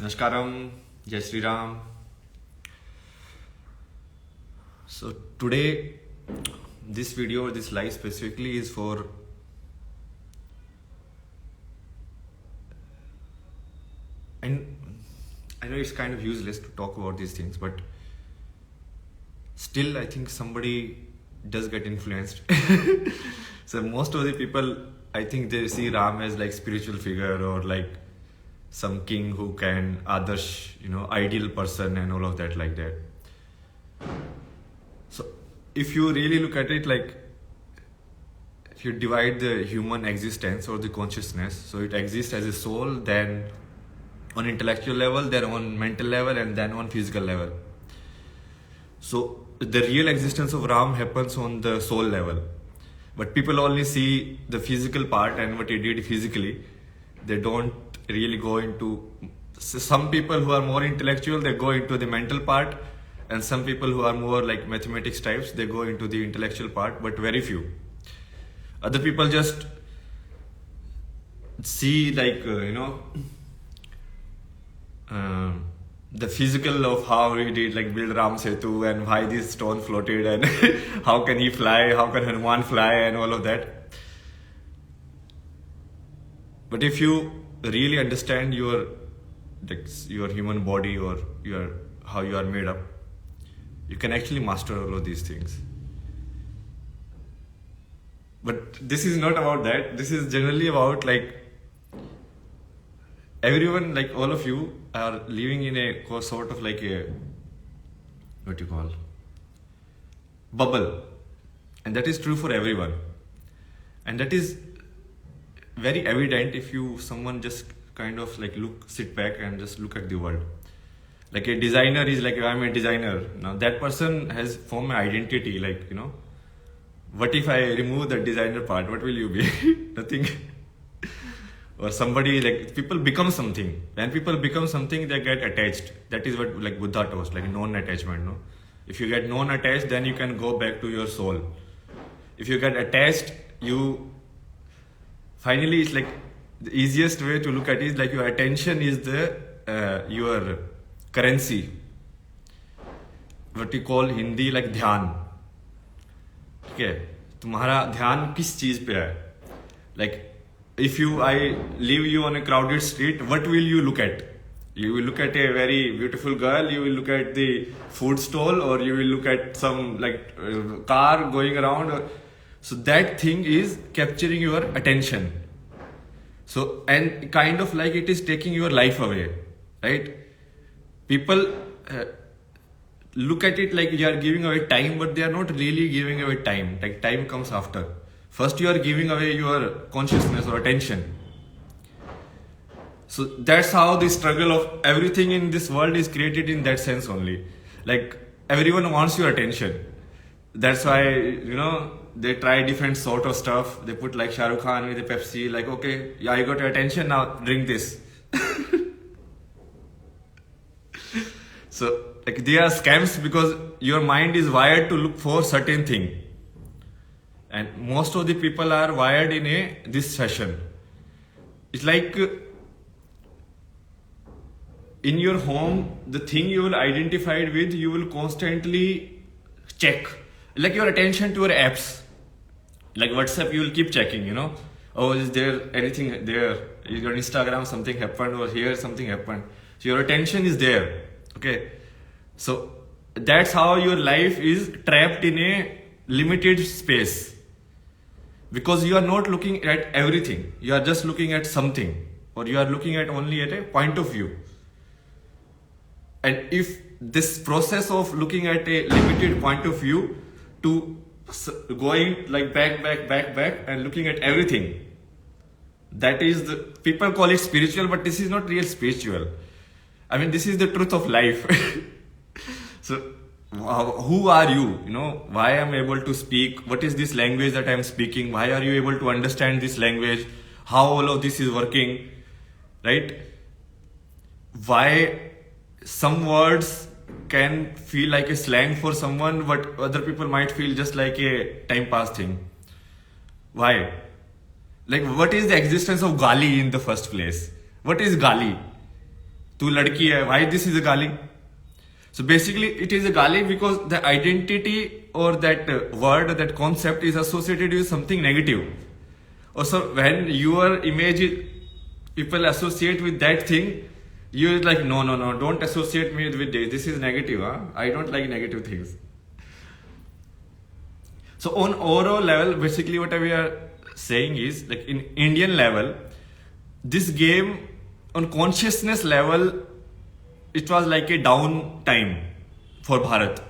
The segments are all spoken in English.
Namaskaram, Jai Shree Ram. So today, this video, this live specifically is for and I know it's kind of useless to talk about these things, but still I think somebody does get influenced. So most of the people, I think they see Ram as like spiritual figure or like some king who can adarsh, ideal person and all of that like that. So if you really look at it, like if you divide the human existence or the consciousness, so it exists as a soul, then on intellectual level, then on mental level, and then on physical level. So the real existence of Ram happens on the soul level, but people only see the physical part and what he did physically. They don't really go into, some people who are more intellectual, they go into the mental part, and some people who are more like mathematics types, they go into the intellectual part, but very few. Other people just see like, the physical of how he did like build Ram Setu and why this stone floated and how can he fly, how can Hanuman fly and all of that. But if you really understand your human body or how you are made up, you can actually master all of these things. But this is not about that. This is generally about like everyone, like all of you are living in a sort of like a, what you call, bubble. And that is true for everyone. And that is very evident if someone just kind of like sit back and just look at the world. Like a designer is like, I'm a designer. Now that person has formed an identity, like, what if I remove the designer part? What will you be? Nothing. Or somebody, like, people become something. When people become something, they get attached. That is what like Buddha taught, like non-attachment. No? If you get non-attached, then you can go back to your soul. If you get attached, finally, it's like the easiest way to look at it is like your attention is your currency. What you call Hindi like dhyan. Okay, तुम्हारा ध्यान किस चीज पे है? Like, if I leave you on a crowded street, what will you look at? You will look at a very beautiful girl, you will look at the food stall, or you will look at some like car going around. So that thing is capturing your attention. So, and kind of like it is taking your life away, right? People look at it like you are giving away time, but they are not really giving away time. Like time comes after. First you are giving away your consciousness or attention. So that's how the struggle of everything in this world is created in that sense only. Like everyone wants your attention. That's why, they try different sort of stuff. They put like Shah Rukh Khan with a Pepsi, like, okay, yeah, you got your attention, now drink this. So like they are scams because your mind is wired to look for certain thing. And most of the people are wired in this session. It's like in your home, the thing you will identify with, you will constantly check. Like your attention to your apps. Like WhatsApp, you will keep checking, Oh, is there anything there? Is your Instagram, something happened, or here something happened. So your attention is there. Okay. So that's how your life is trapped in a limited space. Because you are not looking at everything. You are just looking at something. Or you are looking at only at a point of view. And if this process of looking at a limited point of view to going like back and looking at everything, that is people call it spiritual, but this is not real spiritual. I mean, this is the truth of life. So who are you? Why am I able to speak? What is this language that I am speaking? Why are you able to understand this language? How all of this is working, right? Why some words can feel like a slang for someone, but other people might feel just like a time pass thing. Why? Like, what is the existence of Gali in the first place? What is Gali? Tu ladki hai. Why this is a gali? So basically, it is a gali because the identity or that word, that concept is associated with something negative. Also, when your image people associate with that thing, you're like, no, don't associate me with this. This is negative. Huh? I don't like negative things. So on overall level, basically what we are saying is, like in Indian level, this game on consciousness level, it was like a down time for Bharat.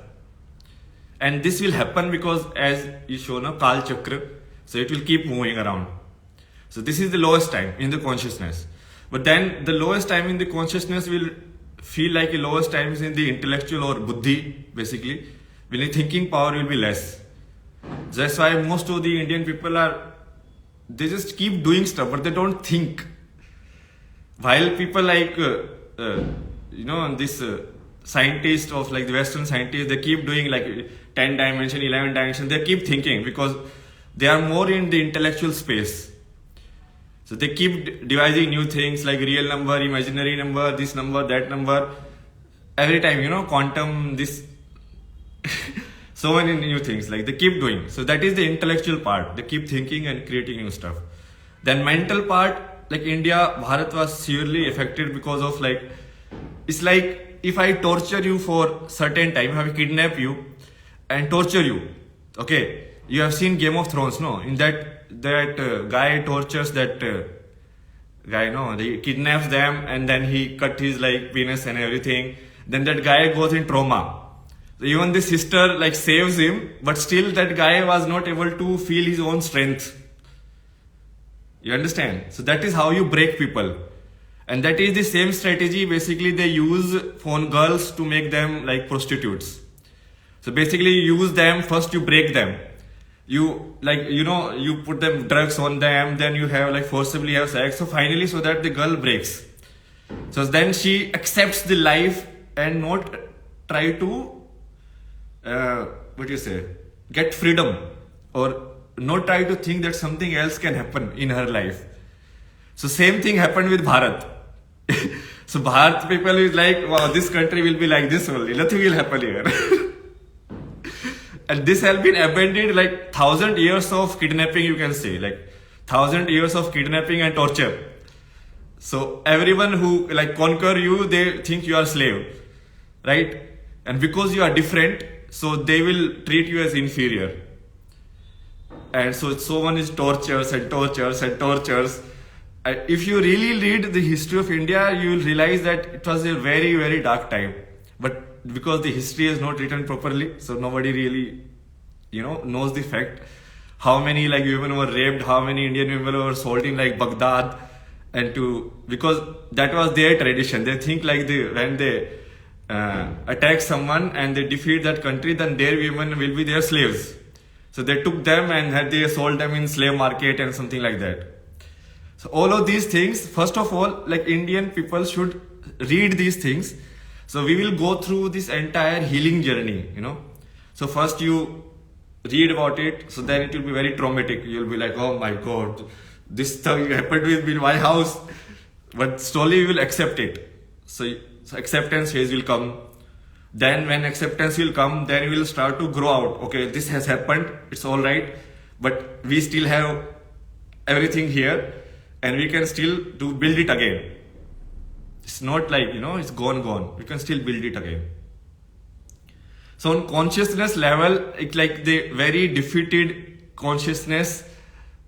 And this will happen because, as you show now, Kal Chakra, so it will keep moving around. So this is the lowest time in the consciousness. But then the lowest time in the consciousness will feel like the lowest times in the intellectual or buddhi, basically. When the thinking power will be less. That's why most of the Indian people they just keep doing stuff, but they don't think. While people like, this scientists of like the Western scientists, they keep doing like 10 dimension, 11 dimension, they keep thinking because they are more in the intellectual space. So they keep devising new things like real number, imaginary number, this number, that number. Every time, quantum, this. So many new things, like they keep doing. So that is the intellectual part. They keep thinking and creating new stuff. Then mental part, like India, Bharat was severely affected because of like, it's like if I torture you for certain time, if I kidnap you and torture you, okay, you have seen Game of Thrones, no? In that guy tortures that guy, no? He kidnaps them and then he cut his like penis and everything. Then that guy goes in trauma. Even the sister like saves him, but still that guy was not able to feel his own strength. You understand? So that is how you break people. And that is the same strategy basically they use on girls to make them like prostitutes. So basically you use them, first you break them. You like, you put them drugs on them, then you have like forcibly have sex. So finally so that the girl breaks. So then she accepts the life and not try to get freedom or not try to think that something else can happen in her life. So same thing happened with Bharat. So Bharat people is like, wow, this country will be like this only. Nothing will happen here. And this has been abandoned like 1,000 years of kidnapping, you can say, like 1,000 years of kidnapping and torture. So everyone who like conquer you, they think you are slave, right? And because you are different, so they will treat you as inferior. And so one is tortures and tortures and tortures. If you really read the history of India, you will realize that it was a very, very dark time. But because the history is not written properly, so nobody really, knows the fact. How many like women were raped, how many Indian women were sold in like Baghdad, because that was their tradition. They think like when they attack someone and they defeat that country, then their women will be their slaves. So they took them and they sold them in slave market and something like that. So all of these things, first of all, like Indian people should read these things. So we will go through this entire healing journey, So first you read about it, so then it will be very traumatic. You'll be like, oh my God, this thing happened with me in my house. But slowly you will accept it. So acceptance phase will come. Then when acceptance will come, then you will start to grow out. Okay, this has happened, it's all right, but we still have everything here and we can still build it again. It's not like, it's gone. We can still build it again. So on consciousness level, it's like the very defeated consciousness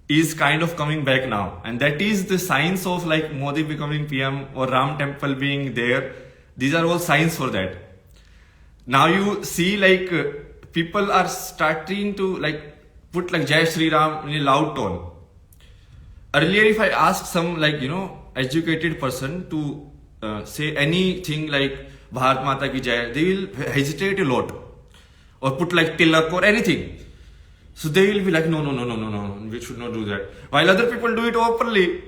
is kind of coming back now. And that is the signs of like Modi becoming PM or Ram temple being there. These are all signs for that. Now you see like people are starting to like put like Jai Shree Ram in a loud tone. Earlier if I asked some like, educated person to say anything like Bharat Mata ki Jai, they will hesitate a lot. Or put like tilak or anything. So they will be like, no, we should not do that. While other people do it openly.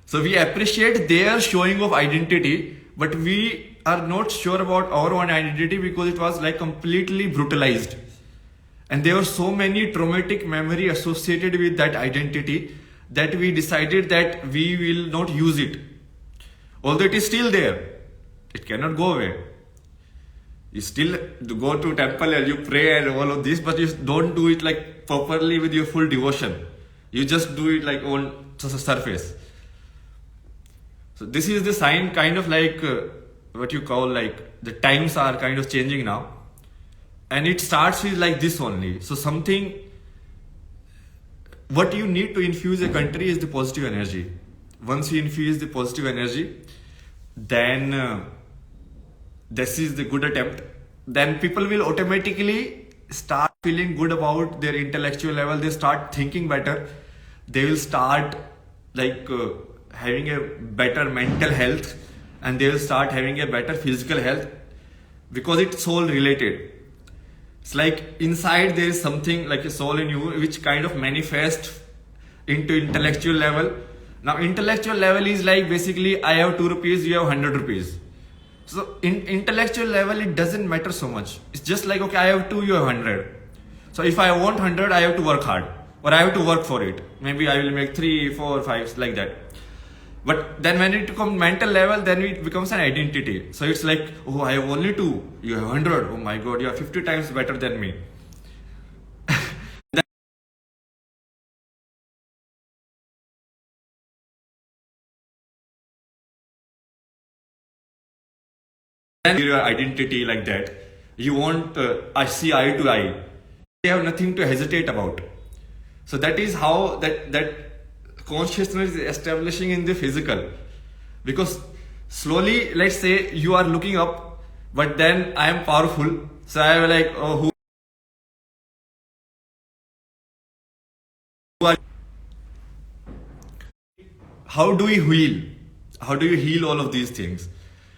So we appreciate their showing of identity, but we are not sure about our own identity because it was like completely brutalized. And there were so many traumatic memory associated with that identity that we decided that we will not use it. although it is still there, it cannot go away. You still go to temple and you pray and all of this, but you don't do it like properly with your full devotion. You just do it like on just a surface. So this is the sign, kind of like what you call like the times are kind of changing now, and it starts with like this only. So something, what you need to infuse a country is the positive energy. Once you infuse the positive energy, then this is the good attempt. Then people will automatically start feeling good about their intellectual level. They start thinking better. They will start like having a better mental health, and they will start having a better physical health, because it's soul related. It's like inside there is something like a soul in you which kind of manifests into intellectual level. Now intellectual level is like basically I have 2 rupees, you have 100 rupees. So in intellectual level it doesn't matter so much. It's just like, okay, I have 2, you have 100. So if I want 100, I have to work hard, or I have to work for it. Maybe I will make 3, 4, 5 like that. But then when it becomes mental level, then it becomes an identity. So it's like, oh, I have only 2, you have 100. Oh my God, you are 50 times better than me. Then your identity like that. You want I see eye to eye. You have nothing to hesitate about. So that is how that consciousness is establishing in the physical. Because slowly, let's say you are looking up, but then I am powerful. So I am like, oh, who are, how do we heal? How do you heal all of these things?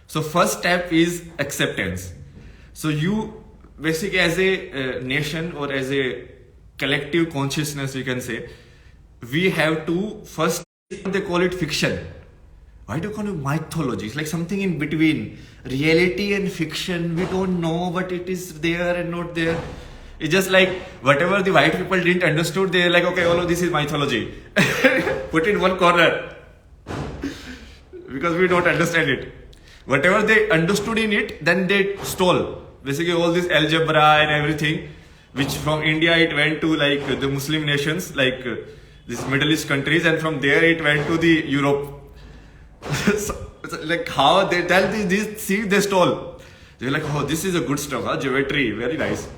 So first step is acceptance. So you basically as a nation or as a collective consciousness, you can say, we have to first, they call it fiction. Why do you call it mythology? It's like something in between reality and fiction. We don't know, but it is there and not there. It's just like whatever the white people didn't understood, they're like, okay, all of this is mythology. Put it in one corner. Because we don't understand it. Whatever they understood in it, then they stole. Basically all this algebra and everything, which from India it went to like the Muslim nations, like these Middle East countries, and from there it went to the Europe. So, like how they tell this, see, they stole. They're like, oh, this is a good stuff, huh? Geometry, very nice.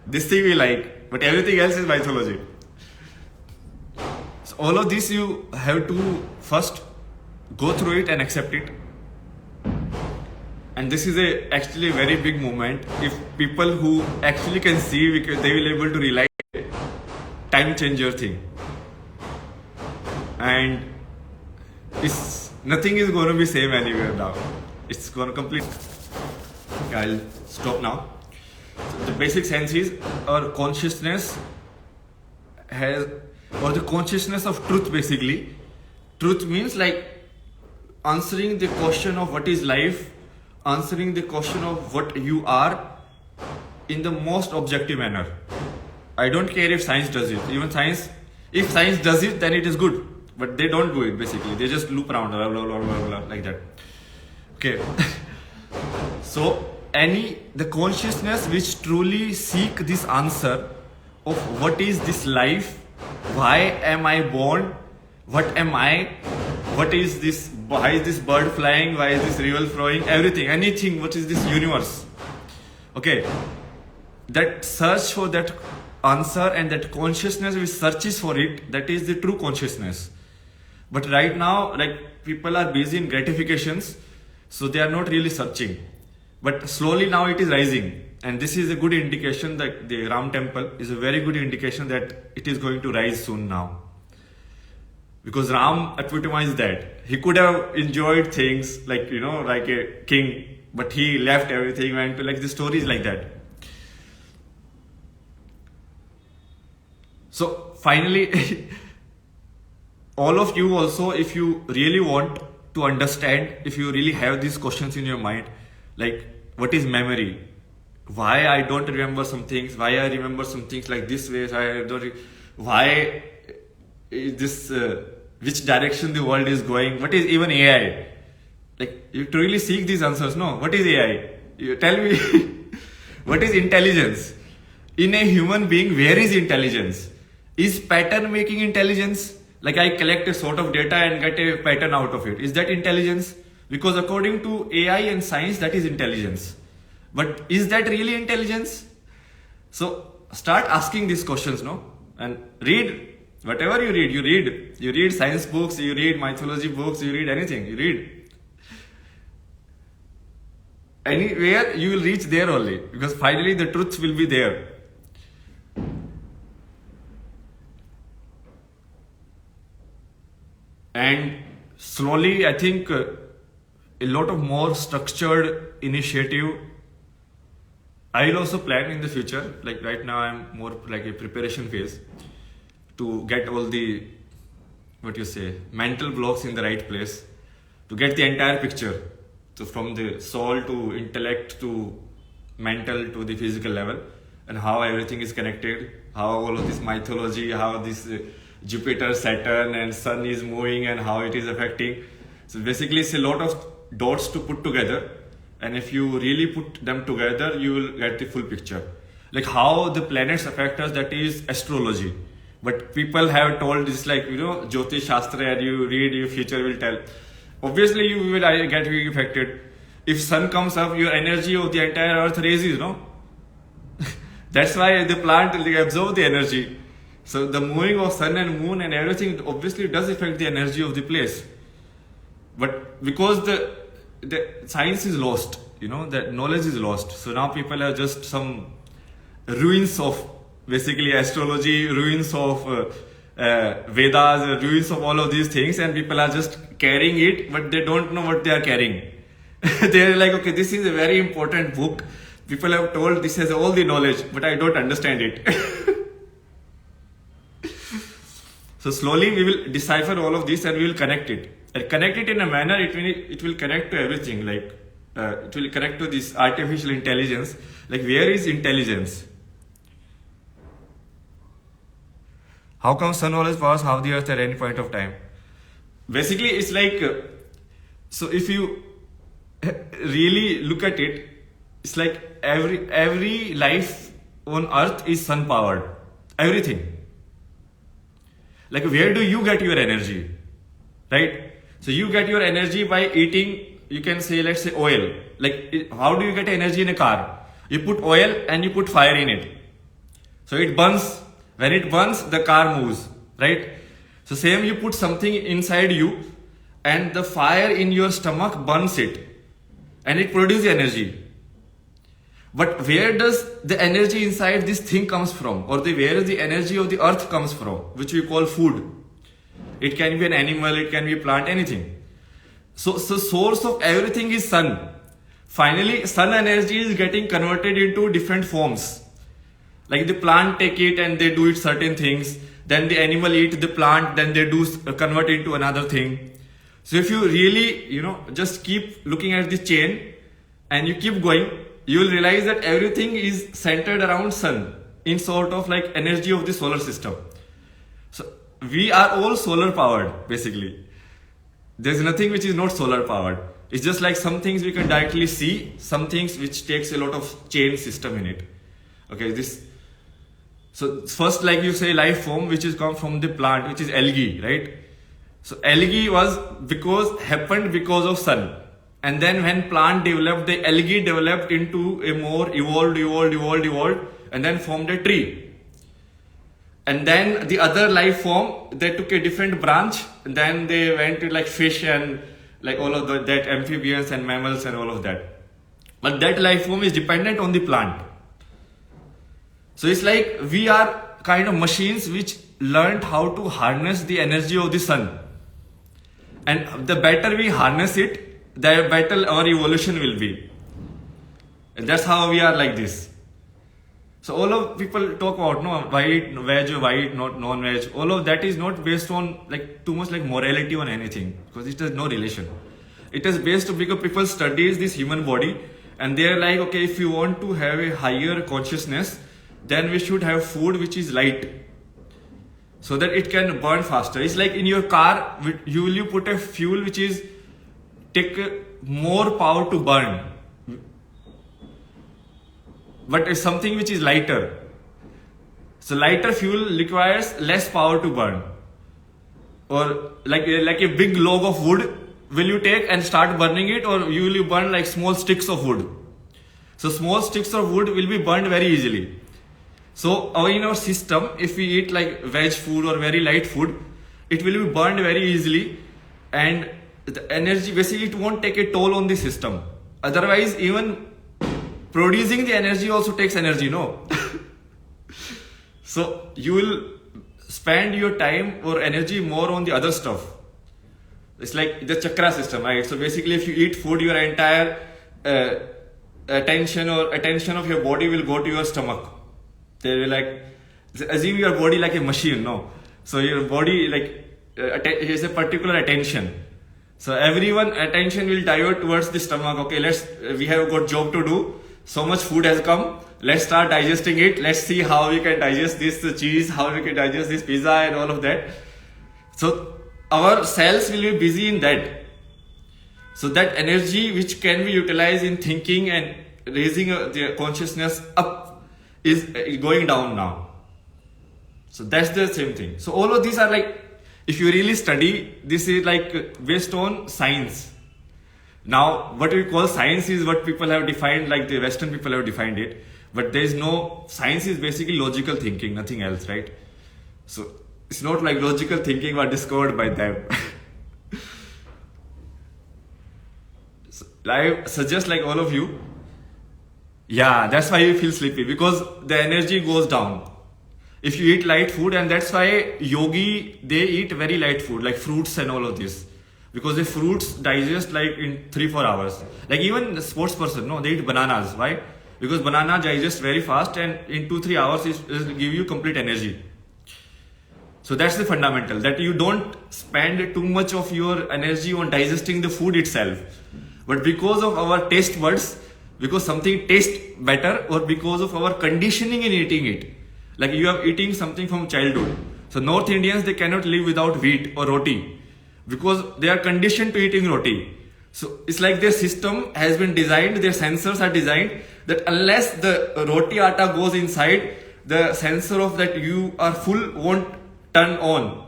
This thing we like, but everything else is mythology. So all of this you have to first go through it and accept it. And this is actually a very big moment. If people who actually can see, because they will able to realize time changer thing. And nothing is going to be same anywhere now. It's going to complete. Okay, I'll stop now. So the basic sense is our consciousness has, or the consciousness of truth basically. Truth means like answering the question of what is life, answering the question of what you are in the most objective manner. I don't care if science does it. Even science, if science does it, then it is good. But they don't do it basically. They just loop around, blah, blah, blah, blah, blah, like that. Okay. So the consciousness which truly seek this answer of what is this life, why am I born, what am I, what is this, why is this bird flying, why is this river flowing, everything, anything, what is this universe. Okay, that search for that answer and that consciousness which searches for it, that is the true consciousness. But right now, like people are busy in gratifications, so they are not really searching. But slowly now it is rising, and this is a good indication that the Ram temple is a very good indication that it is going to rise soon now. Because Ram epitomized that. He could have enjoyed things like, you know, like a king, but he left everything, went to like the stories like that. So finally, all of you also, if you really want to understand, if you really have these questions in your mind, like what is memory? Why I don't remember some things? Why I remember some things like this way? Why is this, which direction the world is going? What is even AI? Like you truly seek these answers. No, what is AI? You tell me, what is intelligence? In a human being, where is intelligence? Is pattern making intelligence? Like I collect a sort of data and get a pattern out of it. Is that intelligence? Because according to AI and science, that is intelligence. But is that really intelligence? So start asking these questions, no? And read whatever you read. You read science books, you read mythology books, you read anything. You read. Anywhere you will reach there only, because finally the truth will be there. And slowly, I think a lot of more structured initiative. I will also plan in the future. Like right now, I'm more like a preparation phase to get all the, what you say, mental blocks in the right place, to get the entire picture. So from the soul to intellect to mental to the physical level, and how everything is connected, how all of this mythology, how this Jupiter, Saturn and Sun is moving and how it is affecting. So basically it's a lot of dots to put together, and if you really put them together, you will get the full picture. Like how the planets affect us, that is astrology. But people have told this like, Jyotish Shastra, and you read, your future will tell. Obviously, you will get affected. If sun comes up, your energy of the entire earth raises, no? That's why the plant will absorb the energy. So the moving of sun and moon and everything obviously does affect the energy of the place. But because the science is lost, that knowledge is lost. So now people are just some ruins of basically astrology, ruins of Vedas, ruins of all of these things, and people are just carrying it, but they don't know what they are carrying. They're like, okay, this is a very important book. People have told this has all the knowledge, but I don't understand it. So slowly we will decipher all of this and we will connect it. And connect it in a manner, it will connect to everything. Like it will connect to this artificial intelligence. Like where is intelligence? How come sun always pass half the earth at any point of time? Basically, it's like, so if you really look at it, it's like every life on earth is sun powered. Everything. Like where do you get your energy? Right? So you get your energy by eating, you can say, let's say oil. Like how do you get energy in a car? You put oil and you put fire in it. So it burns. When it burns, the car moves, right? So same, you put something inside you and the fire in your stomach burns it and it produces energy. But where does the energy inside this thing comes from? Or where is the energy of the earth comes from, which we call food? It can be an animal, it can be a plant, anything. So source of everything is sun. Finally, sun energy is getting converted into different forms. Like the plant take it and they do it certain things. Then the animal eat the plant, then they do convert into another thing. So if you really, just keep looking at the chain and you keep going, you will realize that everything is centered around sun in sort of like energy of the solar system. So we are all solar powered, basically. There's nothing which is not solar powered. It's just like some things we can directly see, some things which takes a lot of chain system in it. Okay, so first, like you say, life form which is come from the plant, which is algae, right? So algae happened because of sun. And then when plant developed, the algae developed into a more evolved, and then formed a tree. And then the other life form, they took a different branch, and then they went to like fish and like all of that amphibians and mammals and all of that. But that life form is dependent on the plant. So it's like we are kind of machines which learned how to harness the energy of the sun. And the better we harness it, the better our evolution will be. And that's how we are like this. So all of people talk about why eat veg or why eat not non-veg. All of that is not based on like too much like morality on anything, because it has no relation. It is based on because people studies this human body and they are like, okay, if you want to have a higher consciousness, then we should have food which is light so that it can burn faster. It's like in your car, you put a fuel which is take more power to burn. But it's something which is lighter. So lighter fuel requires less power to burn. Or like a big log of wood, will you take and start burning it, or will you burn like small sticks of wood? So small sticks of wood will be burned very easily. So in our system, if we eat like veg food or very light food, it will be burned very easily, and the energy, basically it won't take a toll on the system. Otherwise, even producing the energy also takes energy, no? So you will spend your time or energy more on the other stuff. It's like the chakra system, right? So basically, if you eat food, your entire attention of your body will go to your stomach. They will like, assume your body like a machine, no? So your body has a particular attention. So everyone attention will divert towards the stomach. Okay, we have got job to do. So much food has come. Let's start digesting it. Let's see how we can digest this cheese, how we can digest this pizza and all of that. So our cells will be busy in that. So that energy which can be utilized in thinking and raising the consciousness up is going down now. So that's the same thing. So all of these are like, if you really study, this is like based on science. Now, what we call science is what people have defined, like the Western people have defined it. But there is no, science is basically logical thinking, nothing else, right? So it's not like logical thinking was discovered by them. So I suggest like all of you, yeah, that's why you feel sleepy, because the energy goes down. If you eat light food, and that's why yogi, they eat very light food, like fruits and all of this. Because the fruits digest like in 3-4 hours. Like even the sports person, no, they eat bananas. Why? Because banana digests very fast, and in 2-3 hours it will give you complete energy. So that's the fundamental, that you don't spend too much of your energy on digesting the food itself. But because of our taste buds, because something tastes better, or because of our conditioning in eating it. Like you are eating something from childhood. So North Indians, they cannot live without wheat or roti, because they are conditioned to eating roti. So it's like their system has been designed, their sensors are designed that unless the roti atta goes inside, the sensor of that you are full won't turn on.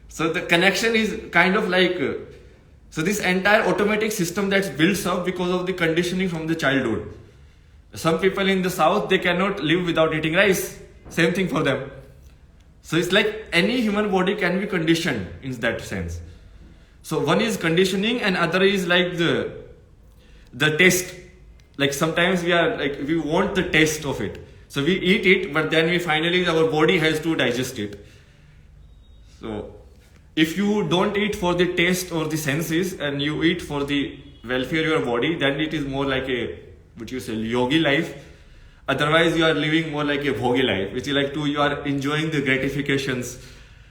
So the connection is kind of like, so this entire automatic system that's built up because of the conditioning from the childhood. Some people in the south, they cannot live without eating rice. Same thing for them. So it's like any human body can be conditioned in that sense. So one is conditioning, and other is like the taste. Like sometimes we want the taste of it. So we eat it, but then our body has to digest it. So if you don't eat for the taste or the senses, and you eat for the welfare of your body, then it is more like a, what you say, yogi life. Otherwise, you are living more like a bhogi life, which is like you are enjoying the gratifications.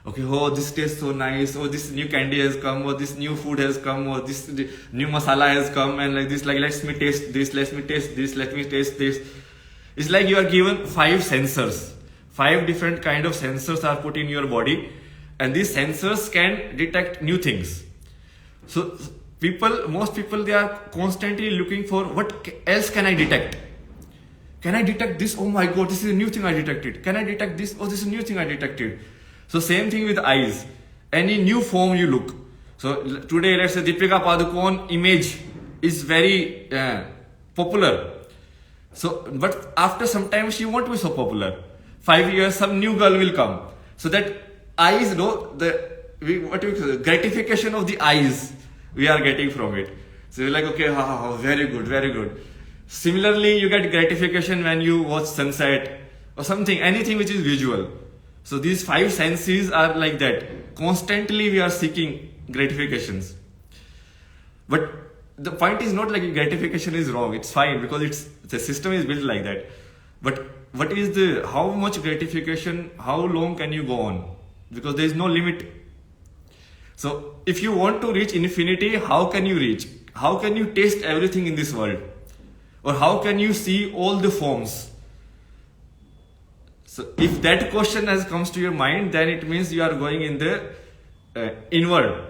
Okay, oh, this tastes so nice. Oh, this new candy has come. Or this new food has come. Or this new masala has come. And like this, like, let me taste this, let me taste this, let me taste this. It's like you are given 5 sensors. 5 different kind of sensors are put in your body. And these sensors can detect new things. So most people, they are constantly looking for what else can I detect? Can I detect this? Oh my God, this is a new thing I detected. Can I detect this? Oh, this is a new thing I detected. So same thing with eyes. Any new form you look. So today, let's say Deepika Padukone image is very popular. So, but after some time, she won't be so popular. 5 years, some new girl will come. So that eyes, gratification of the eyes we are getting from it. So you're like, okay, very good, very good. Similarly, you get gratification when you watch sunset or something, anything which is visual. So these 5 senses are like that. Constantly we are seeking gratifications. But the point is not like gratification is wrong. It's fine because the system is built like that. But what is how much gratification, how long can you go on? Because there is no limit. So if you want to reach infinity, how can you reach? How can you taste everything in this world? Or how can you see all the forms? So if that question comes to your mind, then it means you are going in the inward.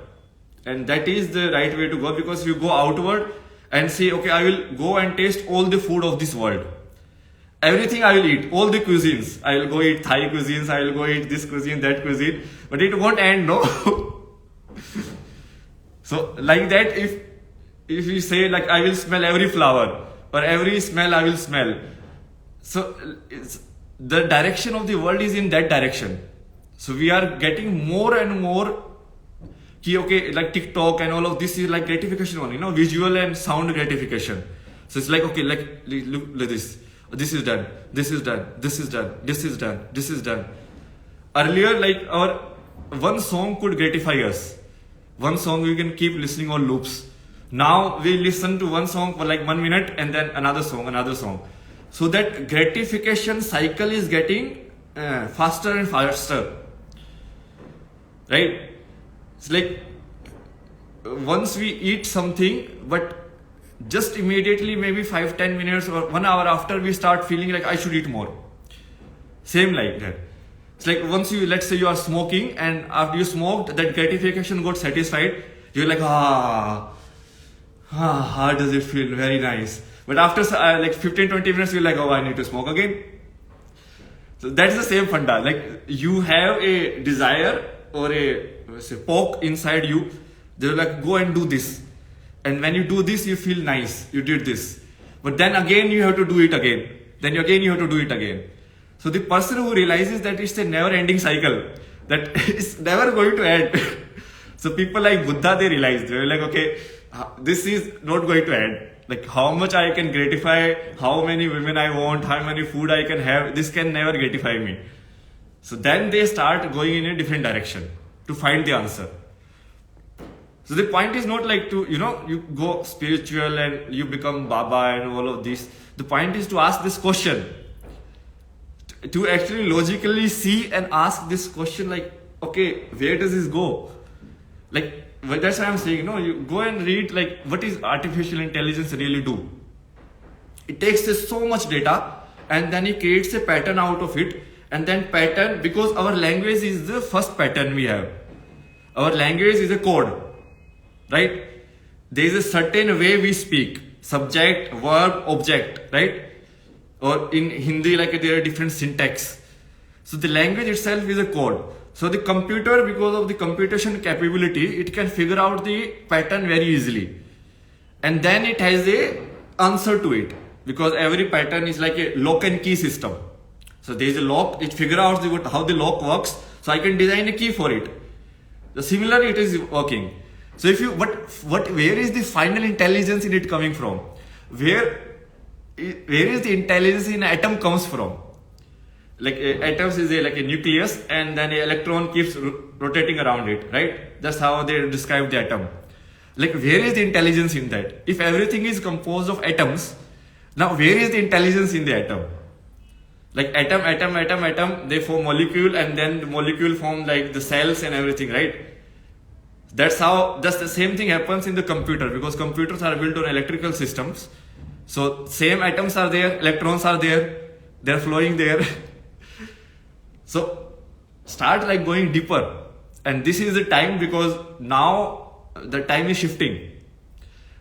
And that is the right way to go, because you go outward and say, okay, I will go and taste all the food of this world. Everything I will eat, all the cuisines. I will go eat Thai cuisines, I will go eat this cuisine, that cuisine. But it won't end, no? So like that, if you say like I will smell every flower, or every smell I will smell. So the direction of the world is in that direction. So we are getting more and more, okay, like TikTok and all of this is like gratification only, visual and sound gratification. So it's like, okay, like look at this. This is done, this is done, this is done, this is done, this is done. Earlier, like our one song could gratify us. One song we can keep listening on loops. Now we listen to one song for like 1 minute and then another song, another song. So that gratification cycle is getting faster and faster. Right? It's like once we eat something, but just immediately, maybe 5-10 minutes or 1 hour after, we start feeling like I should eat more. Same like that. It's like once you, let's say you are smoking, and after you smoked, that gratification got satisfied. You're like, how does it feel? Very nice. But after like 15-20 minutes, you're like, oh, I need to smoke again. So that's the same funda. Like you have a desire or a poke inside you. They're like, go and do this. And when you do this, you feel nice. You did this. But then again, you have to do it again. Then again, you have to do it again. So the person who realizes that it's a never-ending cycle, that it's never going to end. So people like Buddha, they realized, they're like, okay, this is not going to end. Like how much I can gratify, how many women I want, how many food I can have, this can never gratify me. So then they start going in a different direction to find the answer. So the point is not like to, you go spiritual and you become Baba and all of this. The point is to ask this question. To actually logically see and ask this question like, okay, where does this go? Like, that's why I'm saying, you go and read like, what is artificial intelligence really do? It takes so much data and then it creates a pattern out of it. And then pattern, because our language is the first pattern we have. Our language is a code. Right? There is a certain way we speak. Subject, verb, object. Right? Or in Hindi, like there are different syntax. So the language itself is a code. So the computer, because of the computation capability, it can figure out the pattern very easily. And then it has a answer to it. Because every pattern is like a lock and key system. So there is a lock, it figures out how the lock works. So I can design a key for it. So similarly, it is working. So if you, where is the final intelligence in it coming from? Where is the intelligence in atom comes from? Like atoms is like a nucleus and then an electron keeps rotating around it, right? That's how they describe the atom. Like where is the intelligence in that? If everything is composed of atoms, now where is the intelligence in the atom? Like atom, they form molecule and then the molecule form like the cells and everything, right? That's the same thing happens in the computer, because computers are built on electrical systems. So same atoms are there, electrons are there, they're flowing there. So start like going deeper. And this is the time, because now the time is shifting.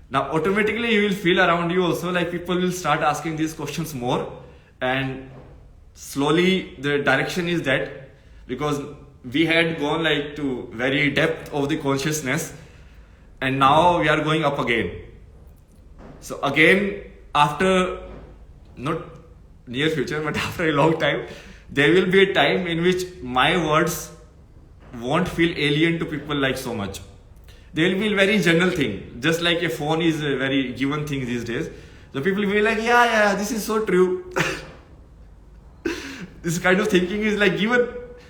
Now automatically you will feel around you also like people will start asking these questions more, and slowly the direction is that, because we had gone like to very depth of the consciousness and now we are going up again. So again, after not near future, but after a long time, there will be a time in which my words won't feel alien to people like so much. They will be a very general thing, just like a phone is a very given thing these days. So people will be like, yeah, this is so true. This kind of thinking is like given.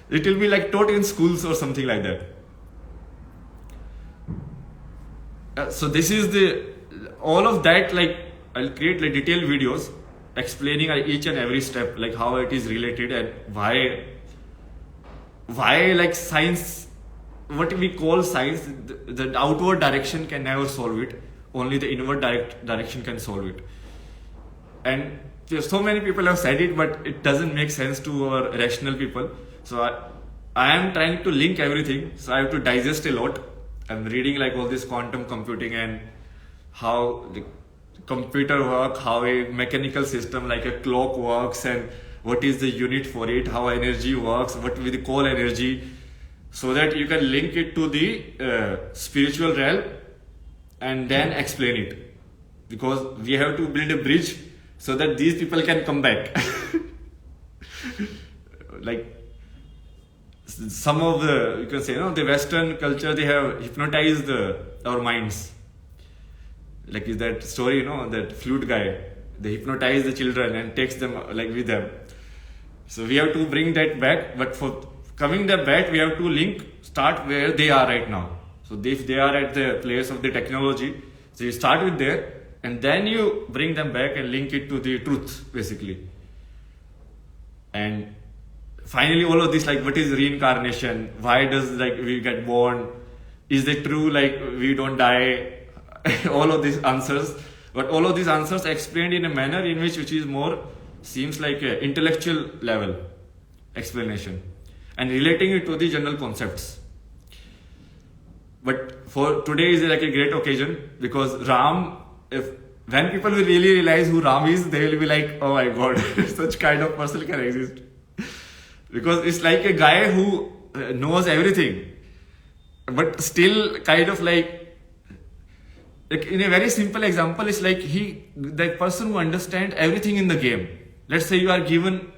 It will be like taught in schools or something like that. So this is all of that, like I'll create like detailed videos explaining each and every step, like how it is related and why like science, what we call science, the outward direction can never solve it. Only the inward direction can solve it. And so many people have said it, but it doesn't make sense to our rational people. So I am trying to link everything. So I have to digest a lot. I'm reading like all this quantum computing and how the computer work, how a mechanical system like a clock works, and what is the unit for it, how energy works, what we call energy, so that you can link it to the spiritual realm and then explain it. Because we have to build a bridge so that these people can come back. Like some of the, you can say, the Western culture, they have hypnotized our minds. Like is that story, that flute guy, they hypnotize the children and takes them like with them. So we have to bring that back, but for coming that back, we have to start where they are right now. So if they are at the place of the technology, so you start with there, and then you bring them back and link it to the truth, basically. And finally, all of this, like what is reincarnation? Why does we get born? Is it true we don't die? All of these answers, but all of these answers explained in a manner in which is more seems like an intellectual level explanation and relating it to the general concepts. But for today is like a great occasion because Ram, when people will really realize who Ram is, they will be like, oh my god, such kind of person can exist. Because it's like a guy who knows everything, but still kind of like in a very simple example, it's like that person who understands everything in the game. Let's say you are given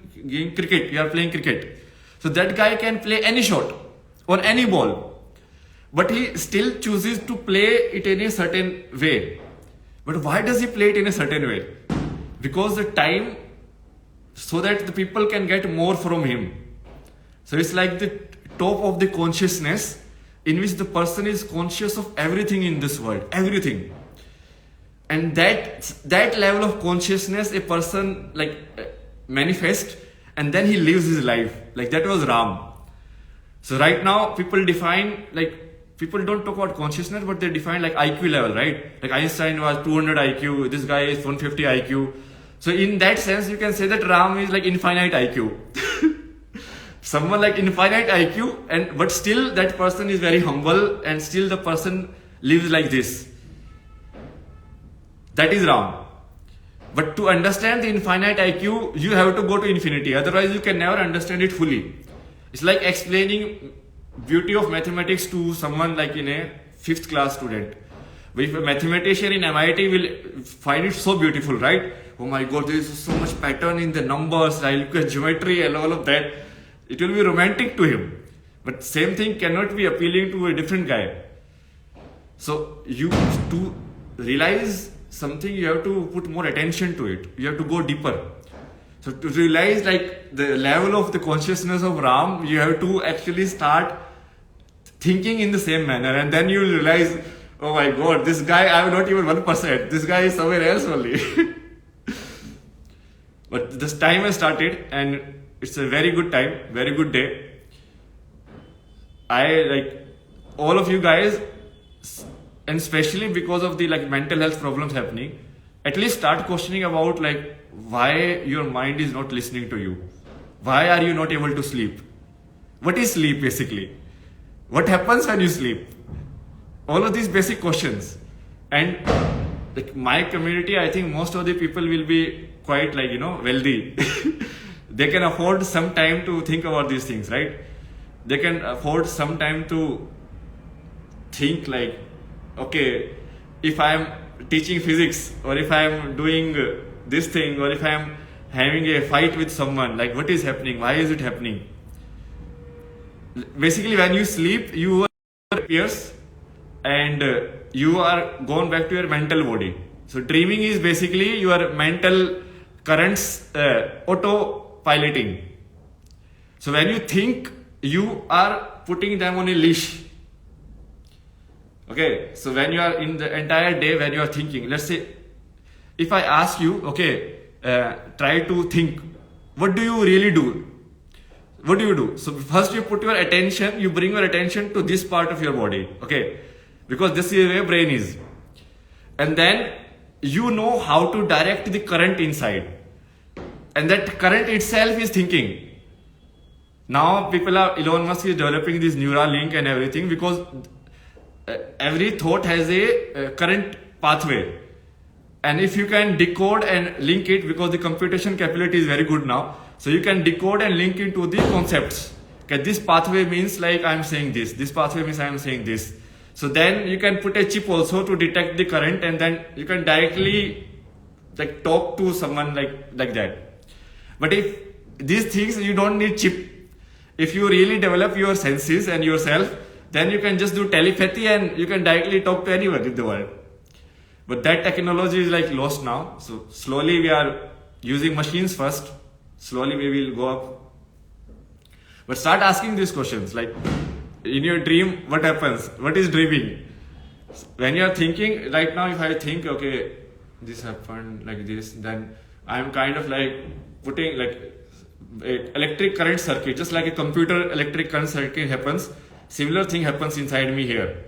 cricket, you are playing cricket. So that guy can play any shot or any ball, but he still chooses to play it in a certain way. But why does he play it in a certain way? Because the time, so that the people can get more from him. So it's like the top of the consciousness in which the person is conscious of everything in this world, everything. And that level of consciousness a person manifests, and then he lives his life. Like that was Ram. So right now people define, people don't talk about consciousness, but they define IQ level, right? Like Einstein was 200 IQ, this guy is 150 IQ. So in that sense, you can say that Ram is infinite IQ. Someone infinite IQ, but still that person is very humble, and still the person lives like this. That is Ram. But to understand the infinite IQ, you have to go to infinity. Otherwise, you can never understand it fully. It's like explaining beauty of mathematics to someone in a 5th class student. But if a mathematician in MIT will find it so beautiful, right? Oh my god, there is so much pattern in the numbers, I look at geometry and all of that. It will be romantic to him. But same thing cannot be appealing to a different guy. So to realize something, you have to put more attention to it. You have to go deeper. So to realize the level of the consciousness of Ram, you have to actually start thinking in the same manner, and then you will realize, oh my god, this guy, I am not even 1%. This guy is somewhere else only. But this time has started, and it's a very good time, very good day. I all of you guys, and especially because of the mental health problems happening, at least start questioning about why your mind is not listening to you. Why are you not able to sleep? What is sleep basically? What happens when you sleep? All of these basic questions. And my community, I think most of the people will be quite wealthy. They can afford some time to think about these things, right? They can afford some time to think okay, if I am teaching physics, or if I am doing this thing, or if I am having a fight with someone, what is happening? Why is it happening? Basically, when you sleep, you appears and you are gone back to your mental body. So dreaming is basically your mental currents auto-piloting. So when you think, you are putting them on a leash. Okay, so when you are in the entire day, when you are thinking, let's say, if I ask you, okay, try to think, what do you really do? What do you do? So first you put your attention, you bring your attention to this part of your body, okay? Because this is where your brain is. And then you know how to direct the current inside. And that current itself is thinking. Now Elon Musk is developing this neural link and everything, because every thought has a current pathway. And if you can decode and link it, because the computation capability is very good now, so you can decode and link into the concepts. Okay, this pathway means like I am saying this pathway means I am saying this. So then you can put a chip also to detect the current, and then you can directly like talk to someone like that. But if these things, you don't need chip. If you really develop your senses and yourself, then you can just do telepathy and you can directly talk to anyone in the world. But that technology is like lost now. So slowly we are using machines first. Slowly we will go up. But start asking these questions, like in your dream, what happens? What is dreaming? When you are thinking right now, if I think, okay, this happened like this, then I'm kind of like putting like a electric current circuit, just like a computer electric current circuit happens. Similar thing happens inside me here.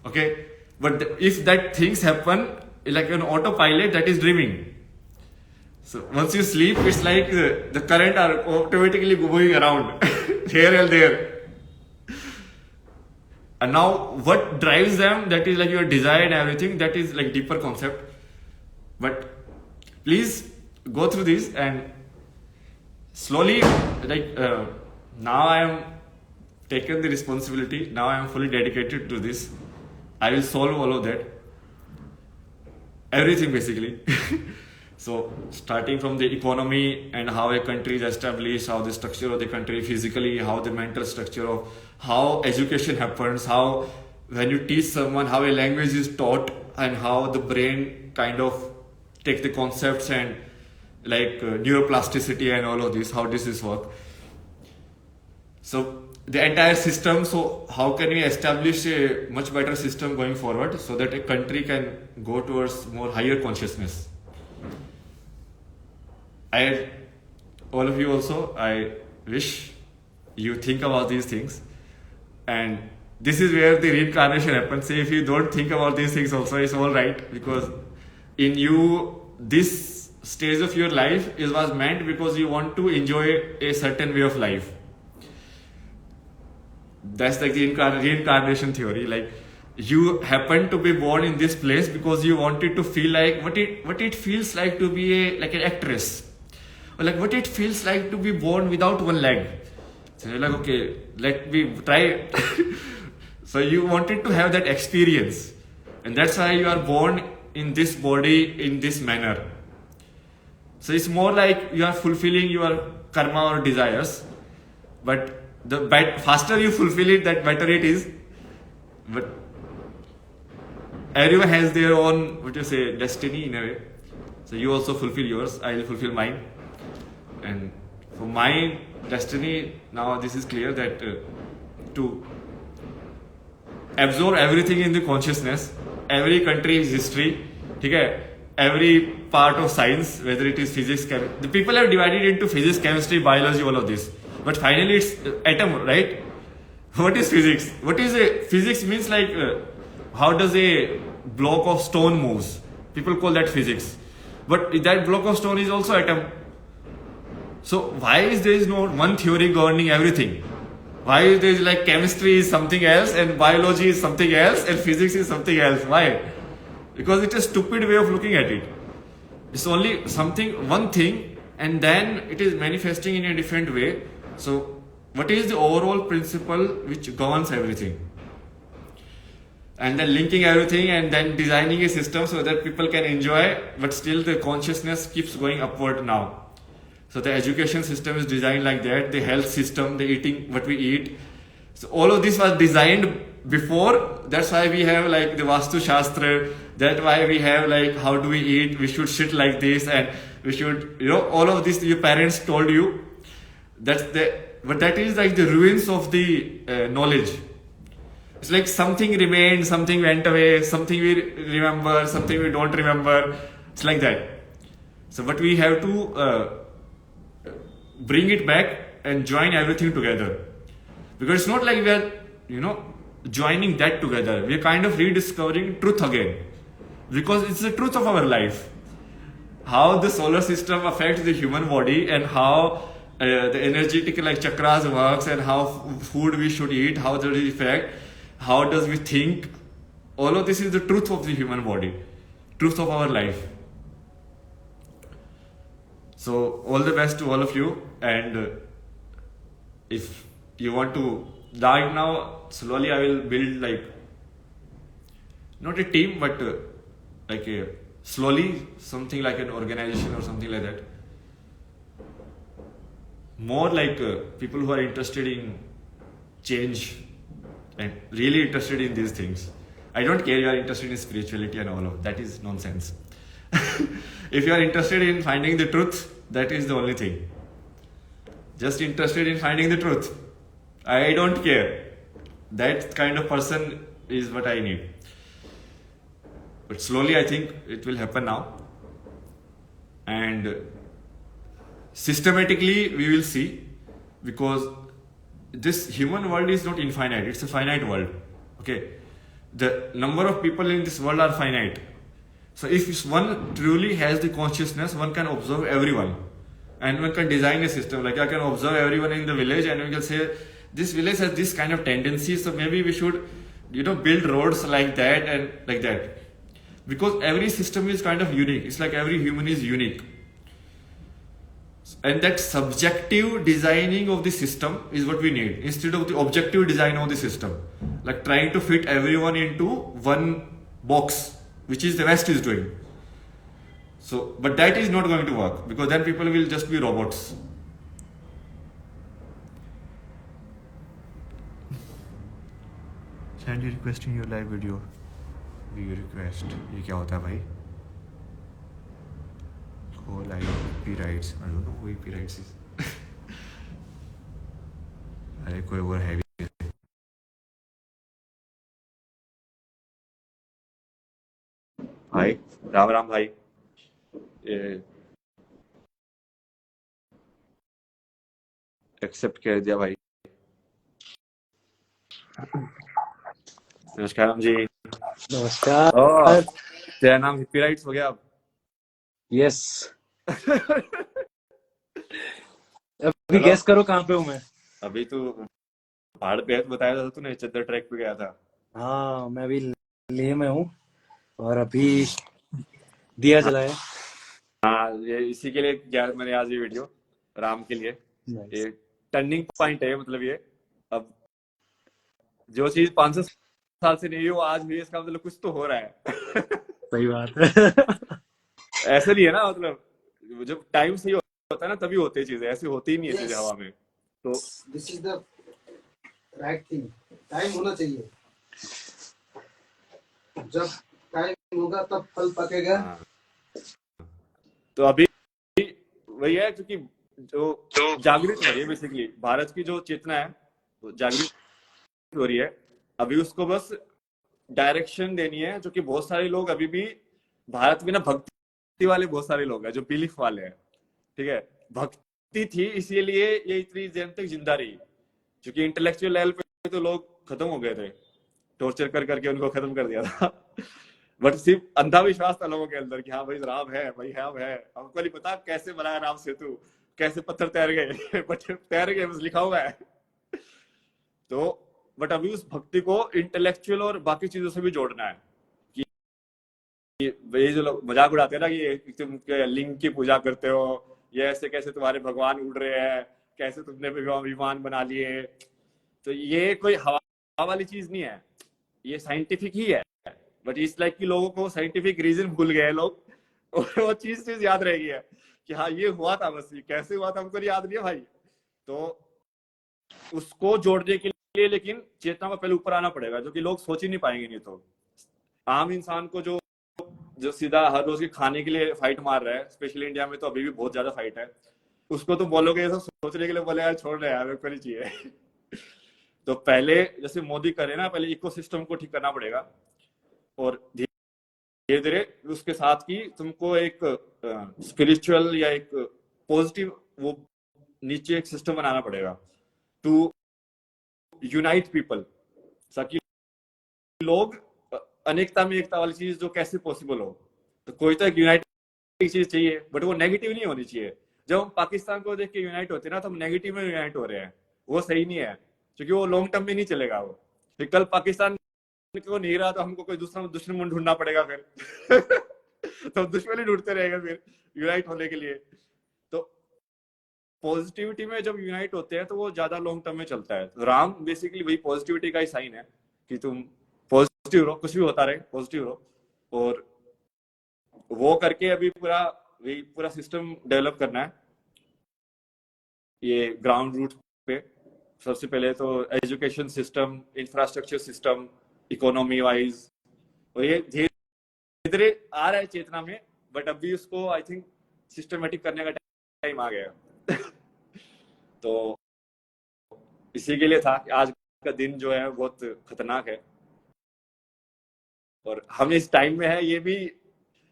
Okay. But if that things happen like an autopilot, that is dreaming. So once you sleep, it's like the current are automatically going around here and there. And now what drives them, that is like your desire and everything, that is like deeper concept. But please go through this and slowly, like now I am taken the responsibility, now I am fully dedicated to this. I will solve all of that. Everything basically. So starting from the economy and how a country is established, how the structure of the country physically, how the mental structure of how education happens, how when you teach someone how a language is taught, and how the brain kind of take the concepts and like neuroplasticity and all of this, how this is work. So the entire system, so how can we establish a much better system going forward so that a country can go towards more higher consciousness. All of you also, I wish you think about these things, and this is where the reincarnation happens. Say if you don't think about these things also, it's all right, because in you, this stage of your life was meant because you want to enjoy a certain way of life. That's like the reincarnation theory. Like you happen to be born in this place because you wanted to feel like what it feels like to be like an actress, or like what it feels like to be born without one leg. So you're like, okay, let me try. So you wanted to have that experience, and that's why you are born in this body in this manner. So it's more like you are fulfilling your karma or desires, but the faster you fulfill it, that better it is. But everyone has their own, destiny in a way. So you also fulfill yours, I will fulfill mine. And for my destiny, now this is clear that to absorb everything in the consciousness, every country's history, okay, every part of science, whether it is physics, the people have divided into physics, chemistry, biology, all of this. But finally it's atom, right? What is physics? What is a physics means like how does a block of stone moves? People call that physics. But that block of stone is also atom. So why is there is no one theory governing everything? Why is there like chemistry is something else and biology is something else and physics is something else? Why? Because it's a stupid way of looking at it. It's only something, one thing, and then it is manifesting in a different way. So what is the overall principle which governs everything? And then linking everything and then designing a system so that people can enjoy, but still the consciousness keeps going upward now. So the education system is designed like that, the health system, the eating, what we eat. So all of this was designed before. That's why we have like the Vastu Shastra. That's why we have like how do we eat, we should sit like this, and we should, all of this your parents told you. But that is like the ruins of the knowledge. It's like something remained, something went away, something we remember, something we don't remember. It's like that. So but we have to bring it back and join everything together. Because it's not like we are, joining that together. We are kind of rediscovering truth again. Because it's the truth of our life. How the solar system affects the human body, and how the energetic like chakras works, and how food we should eat, how does it affect, how does we think, all of this is the truth of the human body, truth of our life. So all the best to all of you, and if you want to right now, slowly I will build like not a team, but like a slowly something like an organization or something like that. More like people who are interested in change and really interested in these things. I don't care you are interested in spirituality and all of that is nonsense. If you are interested in finding the truth, that is the only thing. Just interested in finding the truth. I don't care. That kind of person is what I need. But slowly I think it will happen now. And systematically we will see, because this human world is not infinite, it's a finite world. Okay, the number of people in this world are finite. So if one truly has the consciousness, one can observe everyone and one can design a system. Like I can observe everyone in the village and we can say this village has this kind of tendency, so maybe we should build roads like that and like that, because every system is kind of unique. It's like every human is unique. And that subjective designing of the system is what we need, instead of the objective design of the system, like trying to fit everyone into one box, which is the West is doing. So, but that is not going to work, because then people will just be robots. Send you requesting your live video. View request. ये क्या होता है भाई? Oh, live EP rights. I don't know who EP rights is. अरे कोई और है भी. भाई राम राम भाई. एक्सेप्ट कर दिया भाई. नमस्कार राम जी. नमस्कार. तेरा नाम हिप्पी राइट्स हो गया अब? यस. अभी गेस करो कहाँ पे हूँ मैं. अभी तो पहाड़ पे बताया था तूने, चद्दर ट्रैक पे गया था. हाँ, मैं अभी लेह में हूँ और अभी दिया जलाया. हाँ, ये इसी के लिए किया मैंने आज ये वीडियो, राम के लिए. ये टर्निंग पॉइंट है, मतलब ये अब जो चीज 500 साल से नहीं हुई वो आज हुई, इसका मतलब कुछ तो हो रहा है. सही बात है. ऐसे नहीं है ना, मतलब जब टाइम सही होता है ना तभी होती है चीजें, ऐसी होती ही नहीं है चीजें हवा में. तो this is the right thing. Time होना चाहिए. जब टाइम होगा तब फल पकेगा. तो अभी वही है, क्योंकि जो जागृत हो रही है, बेसिकली भारत की जो चेतना है वो जागृत हो रही है. अभी उसको बस डायरेक्शन देनी है, जो कि बहुत सारे लोग अभी भी भारत में ना भक्ति वाले बहुत सारे लोग हैं जो बिलीफ वाले हैं. ठीक है, भक्ति थी इसीलिए ये इतनी देर तक जिंदा रही, क्योंकि इंटेलेक्चुअल लेवल पे तो लोग खत्म हो गए थे, टॉर्चर कर करके उनको खत्म कर दिया था. बट सिर्फ अंधाविश्वास था लोगों के अंदर कि हाँ भाई राम है, भाई राम है. हमको नहीं पता कैसे बनाया राम सेतु, कैसे पत्थर तैर गए, बट तैर गए, बस लिखा हुआ है. तो बट अभी उस भक्ति को इंटेलेक्चुअल और बाकी चीजों से भी जोड़ना है. कि ये जो लोग मजाक उड़ाते हैं ना कि तुम लिंग की पूजा करते हो, ये ऐसे कैसे तुम्हारे भगवान उड़ रहे हैं, कैसे तुमने विमान बना लिए. तो ये कोई हवा वाली चीज नहीं है, ये साइंटिफिक ही है. बट इस लाइक कि लोगों को साइंटिफिक रीजन भूल गए लोग, और वो चीज याद रह गई है कि हाँ ये हुआ था, बस ये कैसे हुआ था हमको याद नहीं है भाई. तो उसको जोड़ने के लिए लेकिन चेतना को पहले ऊपर आना पड़ेगा, जो कि लोग सोच ही नहीं पाएंगे. नहीं तो आम इंसान को जो सीधा हर रोज के खाने के लिए फाइट मार रहा है, स्पेशली इंडिया में तो अभी भी बहुत ज्यादा फाइट है, उसको तो बोलोगे ये सब सोचने के लिए, बोले यार छोड़ रहे यार, मेरे को नहीं चाहिए. तो पहले जैसे मोदी करे ना, पहले इकोसिस्टम को ठीक करना पड़ेगा, और धीरे धीरे उसके साथ की तुमको एक स्पिरिचुअल या एक पॉजिटिव वो नीचे एक सिस्टम बनाना पड़ेगा टू यूनाइट पीपल, ताकि लोग अनेकता में एकता वाली चीज जो कैसे पॉसिबल हो. तो कोई तो एक यूनाइटिंग चीज चाहिए, बट वो नेगेटिव नहीं होनी चाहिए. जब हम पाकिस्तान को देख के यूनाइट होते हैं ना, तो हम नेगेटिव में यूनाइट हो रहे हैं, वो सही नहीं है, क्योंकि वो लॉन्ग टर्म में नहीं चलेगा. वो कल पाकिस्तान को नहीं रहा तो हमको कोई दूसरा दुश्मन ढूंढना पड़ेगा फिर। तो दुश्मन ही ढूंढते रहेगा फिर यूनाइट होने के लिए। तो पॉजिटिविटी में जब यूनाइट होते हैं तो वो ज्यादा लॉन्ग टर्म में चलता है। तो राम बेसिकली वही पॉजिटिविटी का ही साइन है कि तुम पॉजिटिव रहो, कुछ भी होता रहे पॉजिटिव रहो। और वो करके अभी पूरा सिस्टम डेवलप करना है ये ग्राउंड रूट पे। सबसे पहले तो education system, infrastructure system, economy wise, और ये धीरे धीरे आ रहा है चेतना में, बट अभी उसको आई थिंक सिस्टमेटिक करने का टाइम आ गया। तो इसी के लिए था कि आज का दिन जो है बहुत खतरनाक है और हम इस टाइम में है। ये भी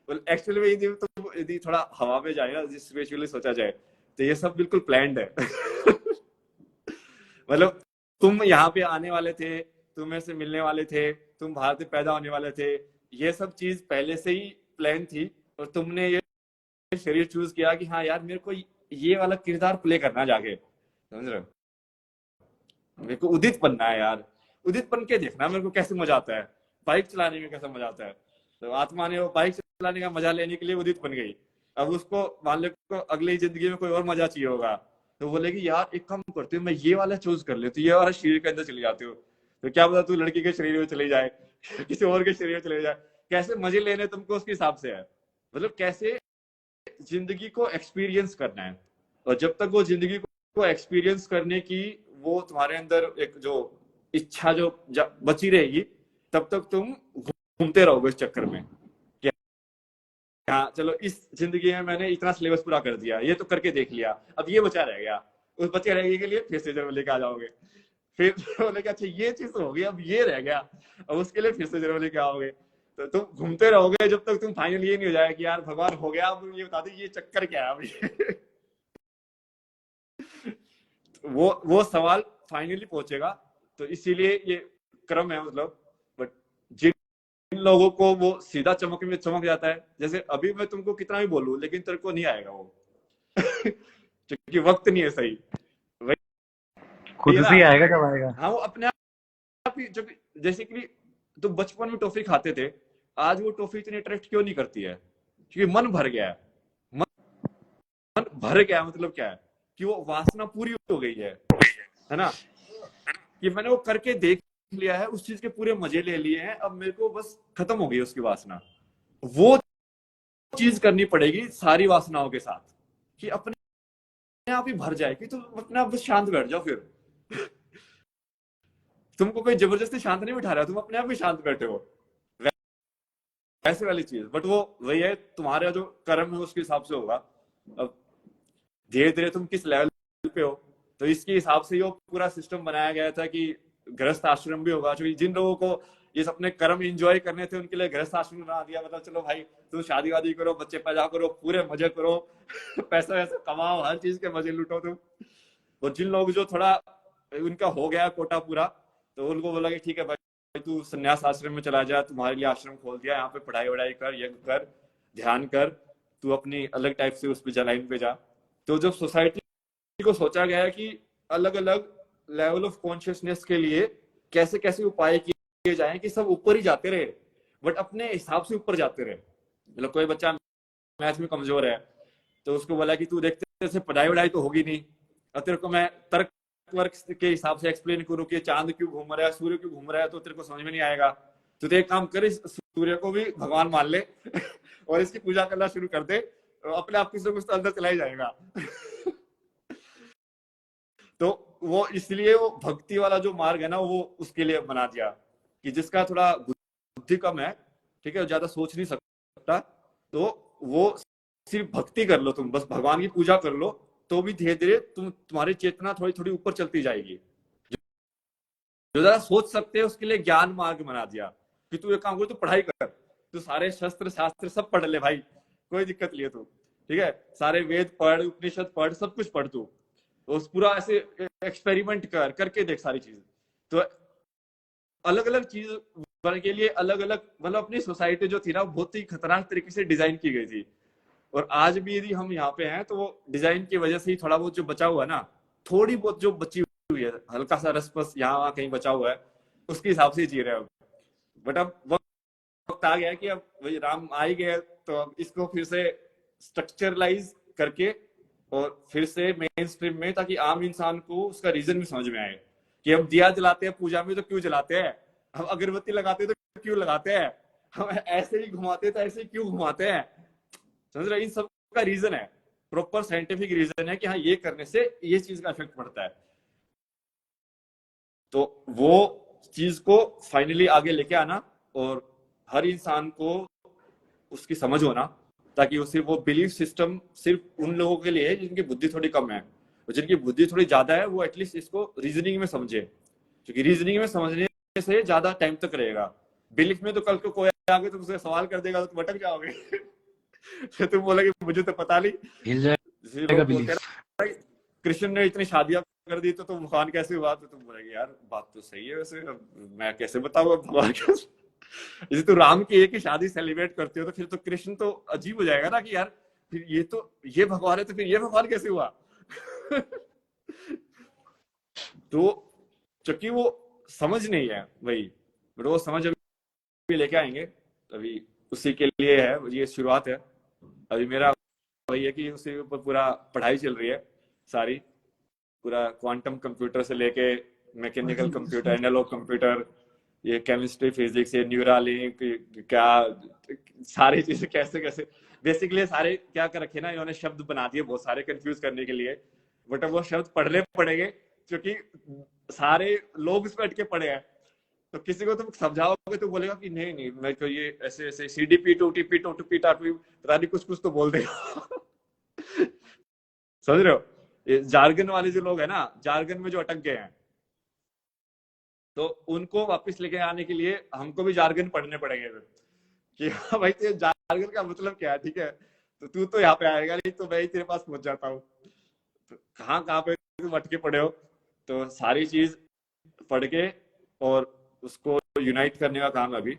एक्चुअली में यदि थोड़ा हवा में जाए ना, स्पिरिचुअली सोचा जाए तो ये सब बिल्कुल प्लान्ड है। मतलब तुम यहाँ पे आने वाले थे, तुम्हें से मिलने वाले थे, तुम भारत में पैदा होने वाले थे, ये सब चीज पहले से ही प्लान थी। और तुमने ये शरीर चूज किया कि हाँ यार मेरे को ये वाला किरदार प्ले करना जाके, समझ रहे हो? मेरे को उदित बनना है यार, उदित बन के देखना मेरे को कैसे मजा आता है, बाइक चलाने में कैसा मजा आता है। तो आत्मा ने वो बाइक चलाने का मजा लेने के लिए उदित बन गई। अब उसको मान लो को अगली जिंदगी में कोई और मजा चाहिए होगा, तो बोलेगी यार एक काम करती हूँ मैं ये वाला चूज कर लेती हूँ, ये वाला शरीर के अंदर चली जाती हूँ। तो क्या पता तू लड़की के शरीर में चली जाए, किसी और के शरीर में चले जाए। कैसे मजे लेने तुमको उसके हिसाब से है, मतलब कैसे जिंदगी को एक्सपीरियंस करना है। और जब तक वो जिंदगी को एक्सपीरियंस करने की वो तुम्हारे अंदर एक जो इच्छा जो बची रहेगी, तब तक तुम घूमते रहोगे इस चक्कर में। हाँ चलो इस जिंदगी में मैंने इतना सिलेबस पूरा कर दिया, ये तो करके देख लिया, अब ये बचा रह गया, उस बचे रहेगी के लिए फिर से जन्म लेके आ जाओगे। फिर बोले अच्छा ये चीज तो हो गई, अब ये रह गया, अब उसके लिए फिर से जन्म लेके आओगे। तो तुम घूमते रहोगे जब तक तुम फाइनल ये नहीं हो जाए कि यार भगवान हो गया, अब ये बता दो ये चक्कर क्या है अभी। वो सवाल फाइनली पहुंचेगा। तो इसीलिए ये क्रम है मतलब। बट जिन लोगों को वो सीधा चमक में चमक जाता है, जैसे अभी मैं तुमको कितना भी बोलूं लेकिन तेरे को नहीं आएगा वो। क्योंकि वक्त नहीं है सही, खुद से ही आएगा जब आएगा। हाँ वो अपने आप ही। जैसे कि तो बचपन में टॉफी खाते थे, आज वो टॉफी इतनी अट्रैक्ट क्यों नहीं करती है? क्योंकि मन भर गया है। मन भर गया मतलब क्या है कि वो वासना पूरी हो गई है ना? कि मैंने वो करके देख लिया है, उस चीज के पूरे मजे ले लिए हैं, अब मेरे को बस खत्म हो गई उसकी वासना। वो चीज करनी पड़ेगी सारी वासनाओं के साथ कि अपने आप ही भर जाए, कि तुम अपने आप बस शांत बैठ जाओ। फिर तुमको कोई जबरदस्ती शांत नहीं बिठा रहा, तुम अपने आप ही शांत बैठे हो, ऐसे वाली चीज। बट वो वही है, तुम्हारा जो कर्म है उसके हिसाब से होगा। अब धीरे धीरे तुम किस लेवल पे हो, तो इसके हिसाब से वो पूरा सिस्टम बनाया गया था कि गृहस्थ आश्रम भी होगा। क्योंकि जिन लोगों को ये अपने कर्म एंजॉय करने थे उनके लिए गृहस्थ आश्रम बना दिया। मतलब चलो भाई तुम शादी वादी करो, बच्चे पैदा करो, पूरे मजे करो, पैसा वैसा कमाओ, हर चीज के मजे लुटो तुम। और जिन लोग जो थोड़ा उनका हो गया कोटा पूरा, तो उनको बोला कि ठीक है भाई तू संन्यास आश्रम में चला जा, तुम्हारे लिए आश्रम खोल दिया, यहाँ पे पढ़ाई वढ़ाई कर, यज्ञ कर, ध्यान कर, तू अपनी अलग टाइप से उस पर लाइन पे जा। तो जब सोसाइटी को सोचा गया है कि अलग अलग लेवल ऑफ कॉन्शियसनेस के लिए कैसे कैसे उपाय किए जाएं कि सब ऊपर ही जाते रहे, बट अपने हिसाब से ऊपर जाते रहे। मतलब कोई बच्चा मैथ में कमजोर है तो उसको बोला कि तू देखते से पढ़ाई वढ़ाई तो होगी नहीं, और तेरे को मैं तर्क वर्क के हिसाब से एक्सप्लेन करूँ कि चांद क्यों घूम रहा है, सूर्य क्यों घूम रहा है, तो तेरे को समझ में नहीं आएगा। तो एक काम कर, सूर्य को भी भगवान मान ले और इसकी पूजा करना शुरू कर दे, तो अपने आप किसी कुछ तो अंदर चला ही जाएगा। तो वो इसलिए वो भक्ति वाला जो मार्ग है ना, वो उसके लिए बना दिया कि जिसका थोड़ा बुद्धि कम है, ठीक है, ज्यादा सोच नहीं सकता, तो वो सिर्फ भक्ति कर लो, तुम बस भगवान की पूजा कर लो, तो भी धीरे धीरे तुम्हारी चेतना थोड़ी थोड़ी ऊपर चलती जाएगी। जो ज्यादा सोच सकते हैं उसके लिए ज्ञान मार्ग बना दिया कि तू एक काम कर, तू पढ़ाई कर, तू सारे शस्त्र शास्त्र सब पढ़ ले भाई, कोई दिक्कत नहीं है तू, ठीक है, सारे वेद पढ़, उपनिषद पढ़, सब कुछ पढ़ तू, उस पूरा ऐसे एक्सपेरिमेंट करके देख सारी चीज। तो अलग अलग चीज के लिए अलग अलग, मतलब अपनी सोसाइटी जो थी ना बहुत ही खतरनाक तरीके से डिजाइन की गई थी। और आज भी यदि हम यहाँ पे हैं तो वो डिजाइन की वजह से ही थोड़ा बहुत जो बचा हुआ है ना, थोड़ी बहुत जो बची हुई है, हल्का सा रसपस यहाँ वहाँ कहीं बचा हुआ है, उसके हिसाब से जी रहे हो। बट अब वक्त आ गया कि अब वही राम आ ही गए, तो अब इसको फिर से स्ट्रक्चरलाइज करके और फिर से मेन स्ट्रीम में, ताकि आम इंसान को उसका रीजन भी समझ में आए कि हम दिया जलाते हैं पूजा में तो क्यों जलाते हैं, हम अगरबत्ती लगाते हैं तो क्यों लगाते हैं, हम ऐसे ही घुमाते हैं तो ऐसे ही क्यों घुमाते हैं। समझ रहे, इन सब का रीजन है, प्रॉपर साइंटिफिक रीजन है कि हाँ ये करने से ये चीज का इफेक्ट पड़ता है। तो वो चीज को फाइनली आगे लेके आना और हर इंसान को उसकी समझ होना, ताकि उसे वो बिलीफ सिस्टम सिर्फ उन लोगों के लिए है जिनकी बुद्धि थोड़ी कम है, और जिनकी बुद्धि थोड़ी ज्यादा है वो एटलीस्ट इसको रीजनिंग में समझे, क्योंकि रीजनिंग में समझने से ज्यादा टाइम तक रहेगा। बिलीफ में तो कल को कोई आगे तुमसे सवाल कर देगा तो तुम अटक जाओगे फिर तुम बोलोगे मुझे तो पता नहीं। हिल जैसे जाएगा लोग बोलते हैं बिलीफ। ना, कृष्ण ने इतनी शादियां कर दी तो तुम भगवान कैसे हुआ, तो तुम बोलेगे यार बात तो सही है, वैसे अब मैं कैसे बताऊं भगवान कैसे। जैसे तो राम की एक ही शादी सेलिब्रेट करते हो तो फिर तो कृष्ण तो अजीब हो जाएगा ना कि यार फिर ये भगवान है तो फिर ये भगवान कैसे हुआ तो चूंकि वो समझ नहीं है वही, बट वो समझ अभी लेके आएंगे, अभी उसी के लिए है ये शुरुआत है। अभी मेरा वही है कि उसी ऊपर पूरा पढ़ाई चल रही है सारी, पूरा क्वांटम कंप्यूटर से लेके मैकेनिकल कंप्यूटर, एनालॉग कंप्यूटर, ये केमिस्ट्री फिजिक्स, ये न्यूरालिंक, क्या सारी चीजें कैसे कैसे बेसिकली सारे क्या कर रखे ना इन्होंने, शब्द बना दिए बहुत सारे कंफ्यूज करने के लिए, बट अब वो शब्द पढ़ने पड़ेंगे क्योंकि सारे लोग इस पे अटके पड़े हैं। तो किसी को तुम समझाओगे तो बोलेगा कि नहीं नहीं मैं तो ये ऐसे ऐसे CDP to TP to TP टापी पता नहीं कुछ कुछ तो बोल देगा समझ रहे हो, ये जार्गन वाले जो लोग हैं ना, जार्गन में जो अटक गए हैं, तो उनको वापस लेके आने के लिए हमको भी जार्गन पढ़ने पड़ेंगे कि हाँ भाई तेरे जार्गन का मतलब क्या है, ठीक है तो तू तो यहाँ पे आएगा नहीं तो मैं ही तेरे पास पहुंच जाता हूँ, तो कहाँ कहाँ पे तुम अटके पड़े हो। तो सारी चीज पढ़ के और उसको यूनाइट करने का काम है अभी,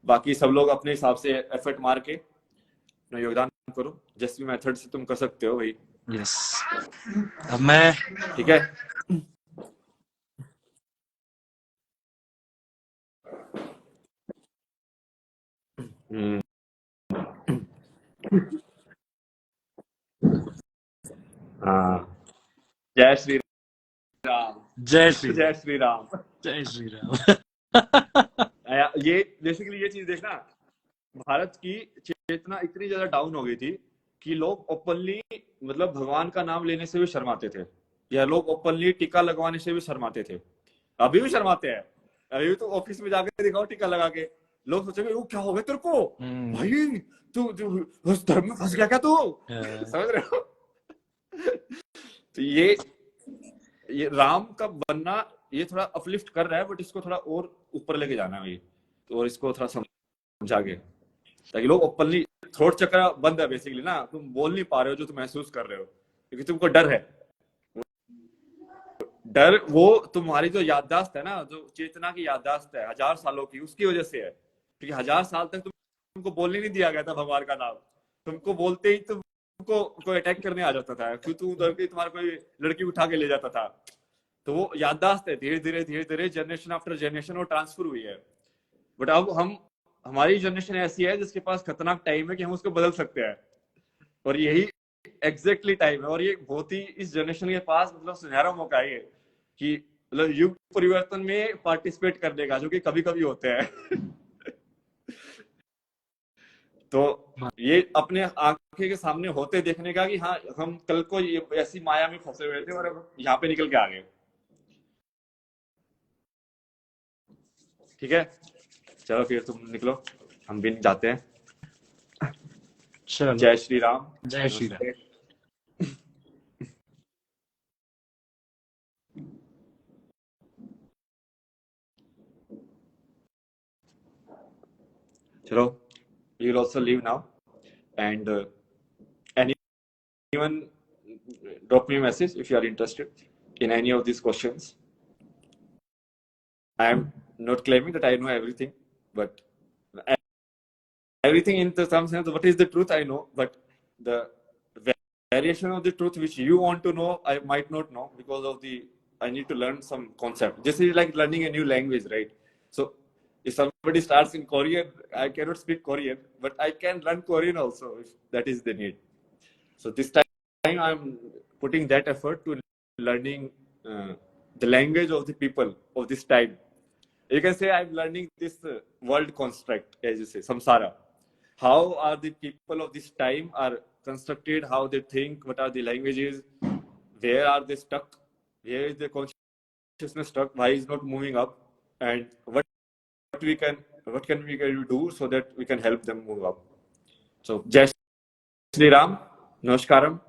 बाकी सब लोग अपने हिसाब से एफर्ट मार के अपना योगदान करो, जिस भी मेथड से तुम कर सकते हो भाई। यस, अब मैं ठीक है, हाँ, जय श्री राम, जय श्री जय श्री राम। जय श्री राम। ये बेसिकली ये चीज देखना, भारत की चेतना इतनी ज्यादा डाउन हो गई थी कि लोग ओपनली मतलब भगवान का नाम लेने से भी शर्माते थे, या लोग ओपनली टीका लगवाने से भी शर्माते थे, अभी भी शर्माते हैं। अभी भी तो ऑफिस में जाकर दिखाओ टीका लगा के, लोग सोचेंगे वो क्या हो गया तेरे को भाई, तू उस धर्म में फंस गया क्या तू समझ रहे हो तो ये राम का बनना ये थोड़ा अपलिफ्ट कर रहा है, बट इसको थोड़ा और ऊपर लेके जाना है ये, तो और इसको थोड़ा समझा के, ताकि लोग ओपनली, थ्रोट चक्र बंद है बेसिकली ना, तुम बोल नहीं पा रहे हो जो तुम महसूस कर रहे हो क्योंकि तुमको डर है। डर वो तुम्हारी जो याददाश्त है ना, जो चेतना की याददाश्त है 1000 सालों की, उसकी वजह से है, क्योंकि 1000 साल तक तुमको बोलने नहीं दिया गया था भगवान का नाम, तुमको बोलते ही तुमको कोई अटैक करने आ जाता था, क्यों तुम डर के तुम्हारा कोई लड़की उठा के ले जाता था। तो वो याददाश्त है, धीरे धीरे जनरेशन आफ्टर जनरेशन वो ट्रांसफर हुई है। बट अब हमारी जनरेशन ऐसी है जिसके पास खतरनाक टाइम है कि हम उसको बदल सकते हैं, और यही एग्जैक्टली टाइम है, और ये बहुत ही इस जनरेशन के पास मतलब सुनहरा मौका है कि मतलब युग परिवर्तन में पार्टिसिपेट करने का, जो कि कभी कभी होते हैं तो ये अपने आंखें के सामने होते देखने का कि हाँ हम कल को ये ऐसी माया में फंसे हुए थे और अब यहाँ पे निकल के आ गए। ठीक है, चलो फिर तुम निकलो, हम भी जाते हैं। चलो, जय श्री राम। जय श्री राम। चलो, you will also leave now, and anyone drop me a message if you are interested in any of these questions. I am not claiming that I know everything, but everything in some sense, what is the truth I know, but the variation of the truth which you want to know, I might not know because of I need to learn some concept. This is like learning a new language, right? So if somebody starts in Korean, I cannot speak Korean, but I can learn Korean also if that is the need. So this time I'm putting that effort to learning the language of the people of this time. You can say I'm learning this world construct, as you say, samsara. How are the people of this time are constructed? How they think? What are the languages? Where are they stuck? Where is the consciousness stuck? Why is not moving up? And we can what can we do so that we can help them move up? So, Jai Shree Ram, Namaskaram.